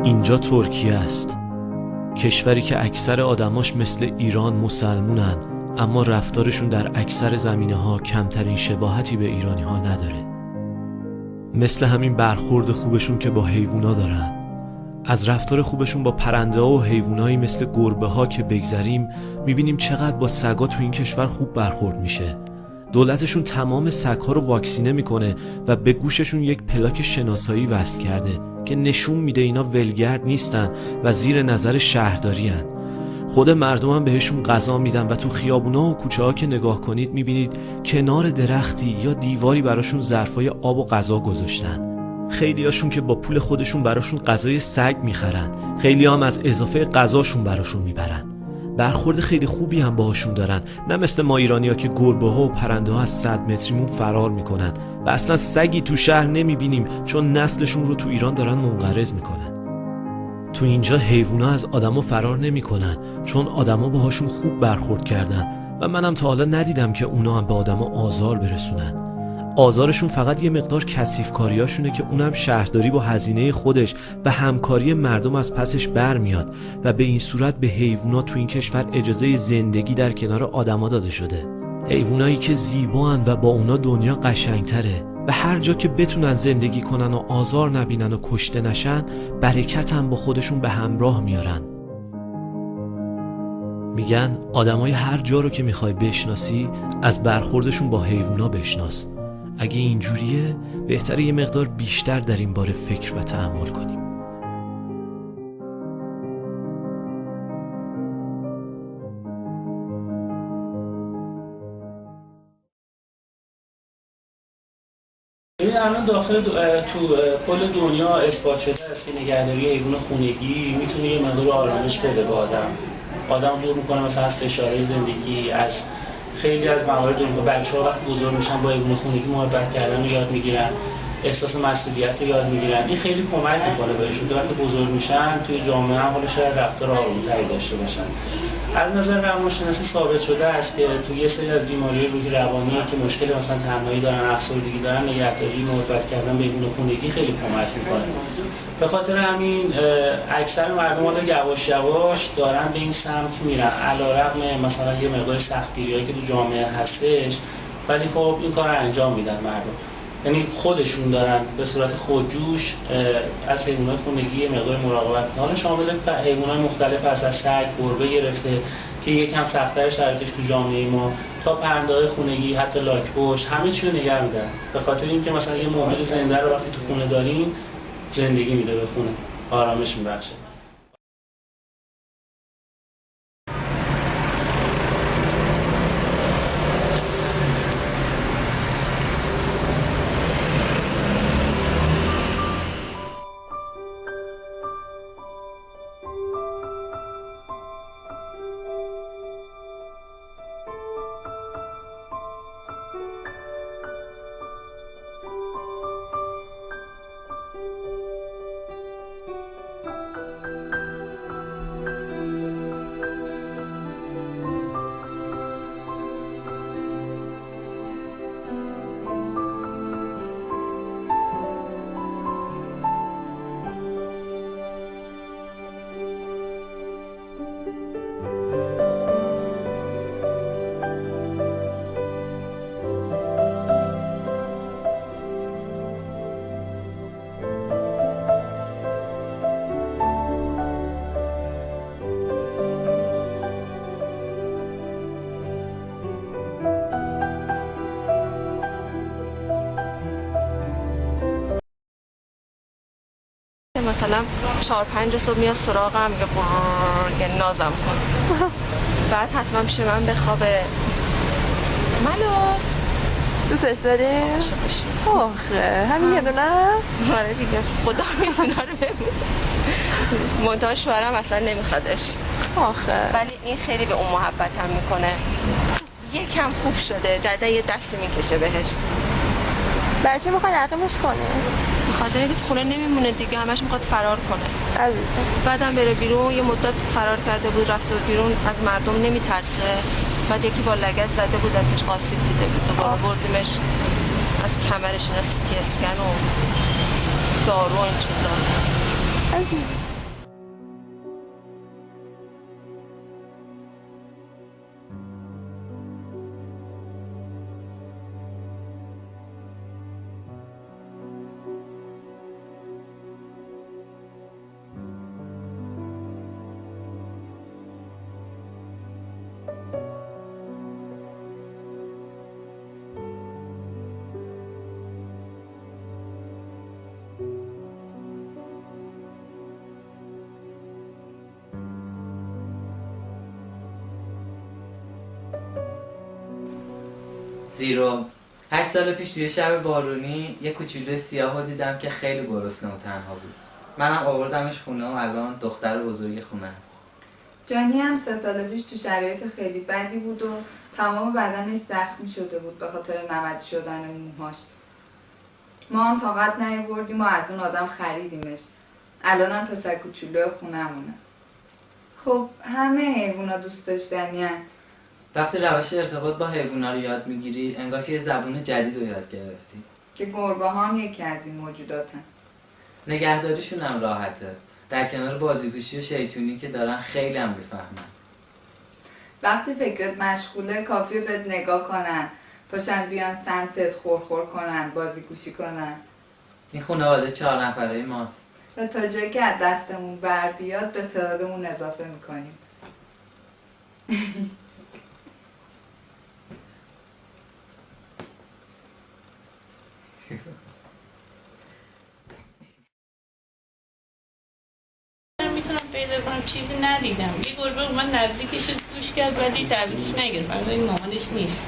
اینجا ترکیه است، کشوری که اکثر آدماش مثل ایران مسلمونن، اما رفتارشون در اکثر زمینه‌ها کمترین شباهتی به ایرانی‌ها نداره. مثل همین برخورد خوبشون که با حیوونا دارن. از رفتار خوبشون با پرنده‌ها و حیوانایی مثل گربه‌ها که بگذریم می‌بینیم چقدر با سگا تو این کشور خوب برخورد میشه. دولتشون تمام سگ‌ها رو واکسینه میکنه و به گوششون یک پلاک شناسایی وصل کرده که نشون میده اینا ولگرد نیستن و زیر نظر شهرداری هن. خود مردم هم بهشون غذا میدن و تو خیابونا و کوچه ها که نگاه کنید میبینید کنار درختی یا دیواری براشون ظرفای آب و غذا گذاشتن. خیلی هاشون که با پول خودشون براشون غذای سگ میخرن، خیلی هم از اضافه غذاشون براشون میبرن. برخورد خیلی خوبی هم باهاشون دارن، نه مثل ما ایرانی‌ها که گربه‌ها و پرنده‌ها از 100 متریمون فرار میکنن و اصلا سگی تو شهر نمیبینیم چون نسلشون رو تو ایران دارن منقرض میکنن. تو اینجا حیوونا از آدما فرار نمیکنن چون آدما باهاشون خوب برخورد کردن و منم تا حالا ندیدم که اونا هم به آدما آزار برسونن. آزارشون فقط یه مقدار کثیف کاریاشونه که اونم شهرداری با هزینه خودش و همکاری مردم از پسش برمیاد و به این صورت به حیوونا تو این کشور اجازه زندگی در کنار آدما داده شده. حیوانایی که زیبان و با اونا دنیا قشنگتره و هر جا که بتونن زندگی کنن و آزار نبینن و کشته نشن، برکت هم با خودشون به همراه میارن. میگن آدمای هر جا رو که میخوای بشناسی از برخوردشون با حیوونا بشناس. اگه اینجوریه بهتره یه مقدار بیشتر در این باره فکر و تأمل کنیم. این الان داخل تو کل دنیا اثبات شده است که نگهداری حیوان خونگی میتونه یه مقدار آرامش بده به آدم دور میکنه مثلا از فشارهای زندگی، از خیلی از موارد که بچه‌ها وقتی بزرگ میشن با حیوان خونگی محبت کردن رو یاد میگیرن، احساس مسئولیت رو یاد میگیرن. این خیلی کمک میکنه بهشون که وقتی بزرگ میشن توی جامعه هم حالا شاید رفتار آرومتری داشته باشن. از نظر روانشناسی ثابت شده است که توی یه سری از بیماری‌های روحی روانی که مشکل مثلا تنهایی دارن، افسردگی دارن، نگهداری محبت کردن به حیوان خونگی خیلی کمک میکنه. به خاطر همین اکثر مردم ها یواش یواش دارن به این سمت میرن، علیرغم مثلا یه مقدار سختگیری‌هایی که تو جامعه هستش، ولی خب این کار رو انجام میدن مردم. یعنی خودشون دارن به صورت خودجوش از حیوانات خونگی مقدار مراقبت. حالا شامل حیوانات مختلف از سگ، گربه گرفته که یکم سخت‌تر شرایطش تو جامعه ما، تا پرنده‌های خونگی، حتی لاک‌پشت، همه چی رو نگه می‌دارن. به خاطر اینکه مثلا یه موجود زنده رو وقتی تو خونه دارین زندگی میده به خونه، آرامش میبخشه. مثلا 4-5 صبح میاد سراغم میگه یعنی نازم کن. بعد حتما پیش من بخوابه. ملو دوستش داری؟ آخه همین یه دونه؟ آره دیگه، خدا میدونه رو ببین. منتها شوهرم اصلا نمیخوادش. آخه ولی این خیلی به اون محبتم میکنه. یکم خوب شده، جدا یه دستی میکشه بهش. برای چی میخوای عقیمش کنی؟ بخاطر اینکه تو خونه نمیمونه دیگه، همش میخواد فرار کنه. عزیزم بعدم بره بیرون، یه مدت فرار کرده بود، رفته بیرون، از مردم نمیترسه. بعد یکی با لگد زده بود، ازش آسیب دیده بود، دوباره بردیمش از کمرش اینا سی تی اسکن و دارو و این چیزا. عزیزم زیرو 8 سال پیش توی شب بارونی یه کوچولو سیاهو دیدم که خیلی گرسنه و تنها بود. منم آوردمش خونه و الان دختر بزرگ خونه است. جانی هم 3 سال پیش تو شرایط خیلی بدی بود و تمام بدنش زخمی شده بود به خاطر نمدی شدن موهاش. ما هم طاقت نیاوردیم و از اون آدم خریدیمش. الانم پسر کوچولو خونمونه. خب همه حیوونا دوست داشتنی هن. وقتی روش ارتباط با حیوونا رو یاد میگیری انگار که یه زبون جدید رو یاد گرفتی. که گربه هم یکی از این موجوداتن. نگهداریشون هم راحته. در کنار بازیگوشی و شیطونی که دارن خیلی هم میفهمن. وقتی فکرت مشغوله کافیه بهت نگاه کنن، پاشن بیان سمتت خورخور کنن، بازیگوشی کنن. این خانواده 4 نفره ماست. و تا جایی که از دستمون بر بیاد به تعدادمون اضافه میکنیم. میتونم پیدا کنم چیزی ندیدم. یه گربه اومد نزدیکش گوش کرد ولی تحویلش نگرفت. این مامانش نیست.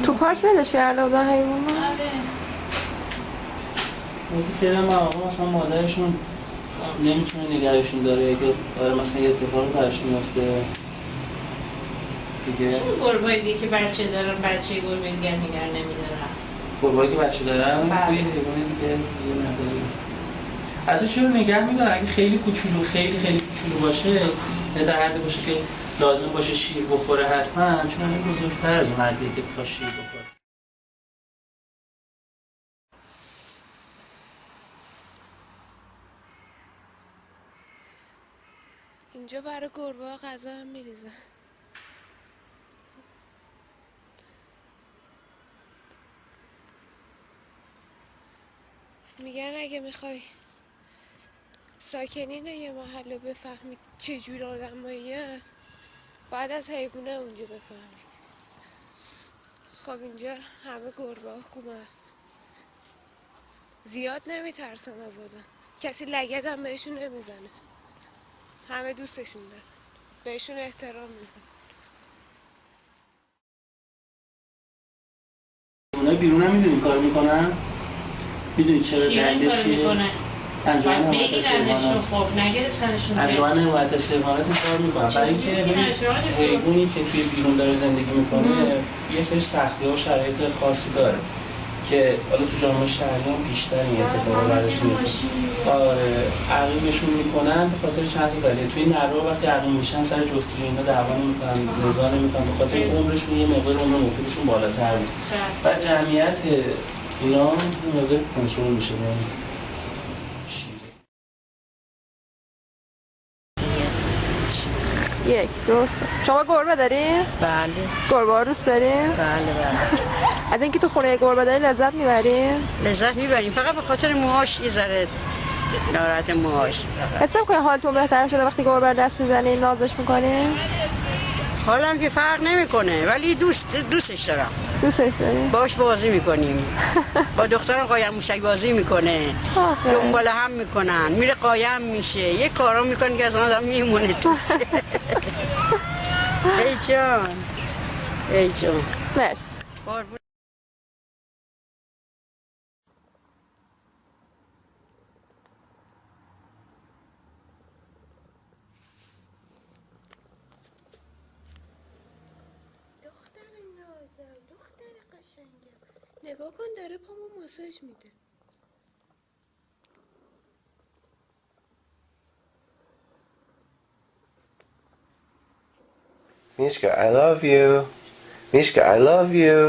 تو پارک ولش کرده بودن حیوونا؟ بله. موضوع که من آقا مثلا مادرشون نمیتونه نگهشون داره اگه مثلا یه اتفاقی براش میفته دیگه. چون گربه‌ای دیگه که بچه دارن بچه گربه دیگر نگه نمیدارن. گربه‌ای که بچه دارن بله. توی حیوان دیگه یه مقداری حتی چرا نگه میدارن اگه خیلی کوچولو خیلی کوچولو باشه در حد باشه که لازم باشه شیر بخوره حتما، چون این بزرگتر از اون حدیه که بخواد شیر بخوره. اینجا برای گربه ها غذا هم میریزن. میگن اگه میخوای ساکنین یه محل رو بفهمی چجور آدماییه باید از حیوانه اونجا بفهمی. خب اینجا همه گربه ها خوبن، زیاد نمیترسن از آدم، کسی لگد هم بهشون نمیزنه، همه دوستشون دارن، بهشون احترام میزنن. اونها بیرون هم میدونی کار میکنن؟ میدونی چرا دلیلش چیه؟ انجمن بگیرنشون خب نگرفتنشون انجمن حمایت از حیوانات کار میکنن برای اینکه حیوانی که توی بیرون داره زندگی میکنه یه سری سختی و شرایط خاصی داره که حالا تو جامعه شهری هم بیشتر این اتفاقا براش میفته. آره عقیمشون میکنن به خاطر چند تا دلیل. توی نرو وقتی عقیم میشن سر جفتگیری اینا دعوا نمیکنن، نزاع نمیکنن به خاطر عمرشون یه مقدار عمر مفیدشون بالاتر میاد و جمعیت اینا یه مقدار کنترل میشه. 1 2 3 شما گربه داری؟ بله. گربه ها دوست داری؟ بله. از اینکه تو خونه گربه داری لذت میبری؟ لذت میبریم، فقط به خاطر موهاش یه ذره ناراحت موهاش. حس می‌کنی حالتون بهتر شده وقتی گربه رو دست میزنی نازش میکنی؟ حالم که فرق نمیکنه ولی دوستش دارم. دوستش داری؟ باش بازی میکنیم. با دخترم قایم موشک بازی میکنه. دنبال هم میکنن، میره قایم میشه، یه کارا میکنه که از آدم میمونه تو. ای جان ای جان مرسی. دختر قشنگم نگاه کن داره پامو ماساژ میده. Mishka, I love you. Mishka, I love you.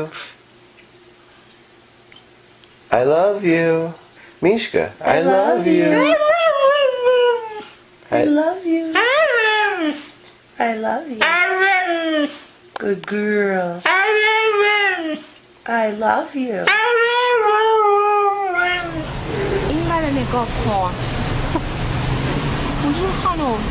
I love you. Mishka, I love you. I love you. I love you. Good girl. I love you. این برای نگاه کن. کجور خانم؟